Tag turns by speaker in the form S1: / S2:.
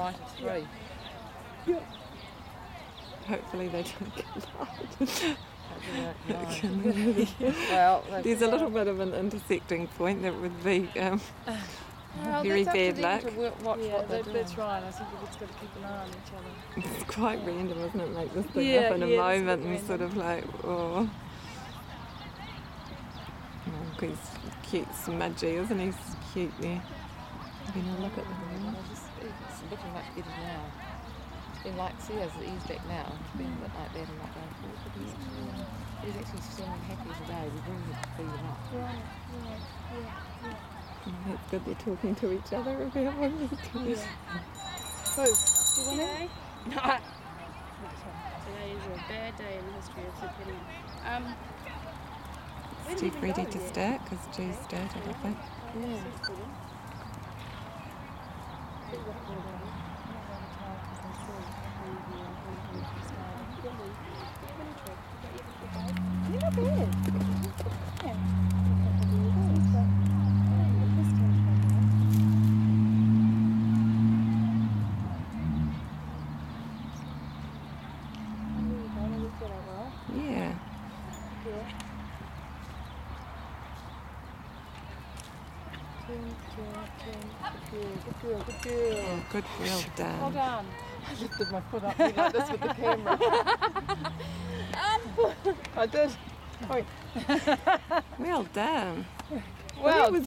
S1: right of 3.
S2: Hopefully they don't get loud.
S1: Well,
S2: There's a little bit of an intersecting point that would be very bad luck.
S1: Watch what they're doing.
S3: That's right. I think we've just got to keep an eye on each other.
S2: It's quite random, isn't it? Make this thing
S3: Yeah,
S2: up in a
S3: yeah,
S2: moment and
S3: it's a bit
S2: sort of like, oh. He's cute, smudgy, isn't he? He's cute there. You know, look at him.
S1: It's looking much better now. It's been like, see, as he's back now, it's been a bit like that and not going forward, but he's actually seeming happy today. We really need to feed him up.
S2: That's good they're talking to each other about what they're doing.
S3: Who? Today? No. Today is a bad day in the history of Sydney.
S2: Steph ready to start? Because Jay's started, I think.
S3: You're not bad.
S2: Yeah.
S3: Good girl.
S2: Oh, good, well done.
S3: Well done.
S1: I lifted my foot up like this with the camera. I did.
S2: Well done.
S1: Well,
S2: that was